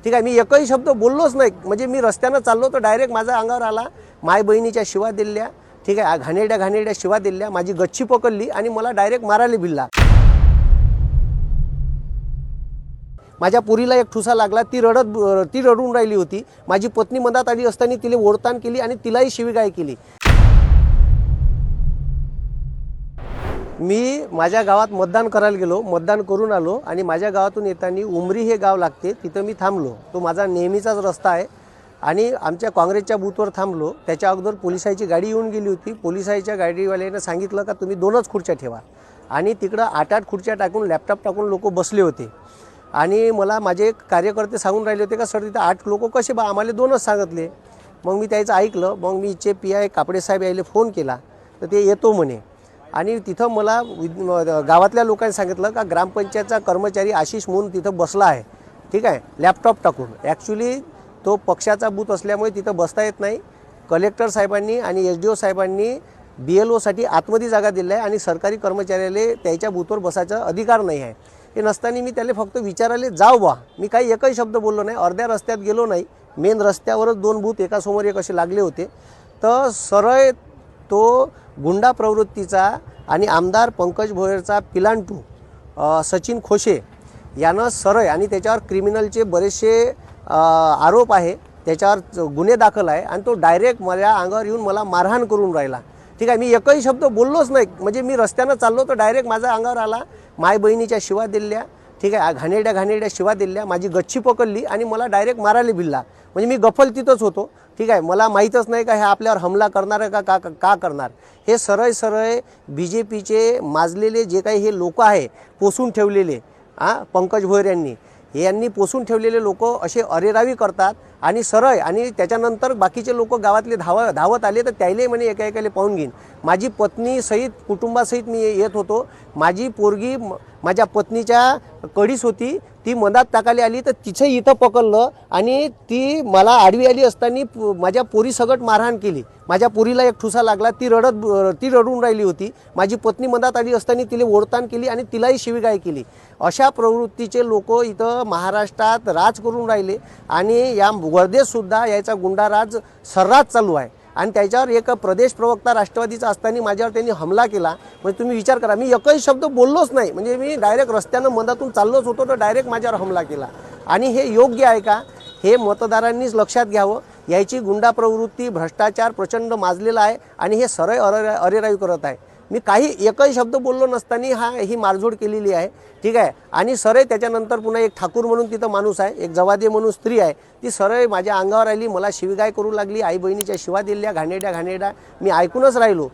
ठीक आहे। मी एकही शब्द बोललोच नाही, म्हणजे मी रस्त्यानं चाललो तर डायरेक्ट माझ्या अंगावर आला, माय बहिणीच्या शिवा दिल्या, ठीक आहे, घाणेरड्या शिवा दिल्या, माझी गच्ची पकडली आणि मला डायरेक्ट मारायला भिडला। माझ्या पुरीला एक ठुसा लागला, ती रडून राहिली होती। माझी पत्नी मधात आली असताना तिला ओढताण केली आणि तिलाही शिवीगाळ केली। मी माझ्या गावात मतदान करायला गेलो, मतदान करून आलो आणि माझ्या गावातून येताना उमरी हे गाव लागते, तिथं मी थांबलो। तो माझा नेहमीचाच रस्ता आहे आणि आमच्या काँग्रेसच्या बूथवर थांबलो। त्याच्या अगोदर पोलिसाची गाडी येऊन गेली होती। पोलिसाच्या गाडीवाल्याने सांगितलं का तुम्ही 2च खुर्च्या ठेवा आणि तिकडं 8-8 खुर्च्या टाकून लॅपटॉप टाकून लोक बसले होते आणि मला माझे कार्यकर्ते सांगून राहिले होते का सर तिथं 8 लोक कसे बा, आम्हाला 2च सांगितले। मग मी त्याचं ऐकलं। मग मी इचे PI कापडे साहेब यायला फोन केला तर ते येतो म्हणे आणि तिथं मला गावातल्या लोकांनी सांगितलं का ग्रामपंचायतचा कर्मचारी आशिष म्हणून तिथं बसला आहे, ठीक आहे, लॅपटॉप टाकून। ॲक्च्युली तो पक्षाचा बूथ असल्यामुळे तिथं बसता येत नाही। कलेक्टर साहेबांनी आणि SDO साहेबांनी BLOसाठी आतमध्ये जागा दिली आहे आणि सरकारी कर्मचाऱ्याला त्याच्या बूथवर बसायचा अधिकार नाही आहे। हे नसताना मी त्याला फक्त विचारायला जाऊ बा, मी काही एकही शब्द बोललो नाही। अर्ध्या रस्त्यात गेलो नाही, मेन रस्त्यावरच 2 बूथ एकासमोर एक असे लागले होते। तर सरळ तो गुंडा प्रवृत्तीचा आणि आमदार पंकज भोयरचा पिलांटू सचिन खोशे यानं सरळ आणि त्याच्यावर क्रिमिनलचे बरेचसे आरोप आहे, त्याच्यावर गुन्हे दाखल आहे आणि तो डायरेक्ट माझ्या अंगावर येऊन मला मारहाण करून राहिला, ठीक आहे। मी एकही शब्द बोललोच नाही, म्हणजे मी रस्त्यानं चाललो तर डायरेक्ट माझ्या अंगावर आला, माय बहिणीच्या शिवा दिल्या, ठीक आहे, घाणेरड्या शिवा दिल्या, माझी गच्ची पकडली आणि मला डायरेक्ट मारायला भिडला। म्हणजे मी गफल तिथंच होतो, ठीक आहे। मला माहीतच नाही का हे आपल्यावर हमला करणार आहे का करणार। हे सरळ BJPचे माजलेले जे काही हे लोक आहे, पोसून ठेवलेले पंकज भोयर यांनी पोसून ठेवलेले लोक असे अरेरावी करतात आणि सरळ आणि त्याच्यानंतर बाकीचे लोक गावातले धावत आले तर त्याला म्हणे एकाएकाला पाहून घेईन। माझी पत्नी सहित कुटुंबासहित मी येत होतो। माझी पोरगी माझ्या पत्नीच्या कडीस होती, ती मधात टाकायला आली तर तिचं इथं पकडलं आणि ती मला आडवी आली असताना माझ्या पोरी सगट मारहाण केली। माझ्या पोरीला एक ठुसा लागला, ती रडून राहिली होती। माझी पत्नी मधात आली असताना तिला ओढताण केली आणि तिलाही शिवीगाळ केली। अशा प्रवृत्तीचे लोक इथं महाराष्ट्रात राज करून राहिले आणि या वर्धेतसुद्धा याचा गुंडाराज सर्रास चालू आहे आणि त्याच्यावर एक प्रदेश प्रवक्ता राष्ट्रवादीचा असताना माझ्यावर त्यांनी हमला केला। म्हणजे तुम्ही विचार करा, मी एकही शब्द बोललोच नाही, म्हणजे मी डायरेक्ट रस्त्यानं मधातून चाललोच होतो तर डायरेक्ट माझ्यावर हमला केला। आणि हे योग्य आहे का, हे मतदारांनीच लक्षात घ्यावं। याची गुंडा प्रवृत्ती भ्रष्टाचार प्रचंड माजलेला आहे आणि हे सरळ अरेरावी करत आहे। मी काही एकही शब्द बोललो नसताना ही मारझोड केलेली आहे, ठीक आहे। आणि सरळ त्याच्यानंतर पुन्हा एक ठाकूर म्हणून तिथं माणूस आहे, एक जवादे म्हणून स्त्री आहे, ती सरळ माझ्या अंगावर आली, मला शिवीगाळ करू लागली, आई बहिणीच्या शिवा दिल्या, घाणेरड्या। मी ऐकूनच राहिलो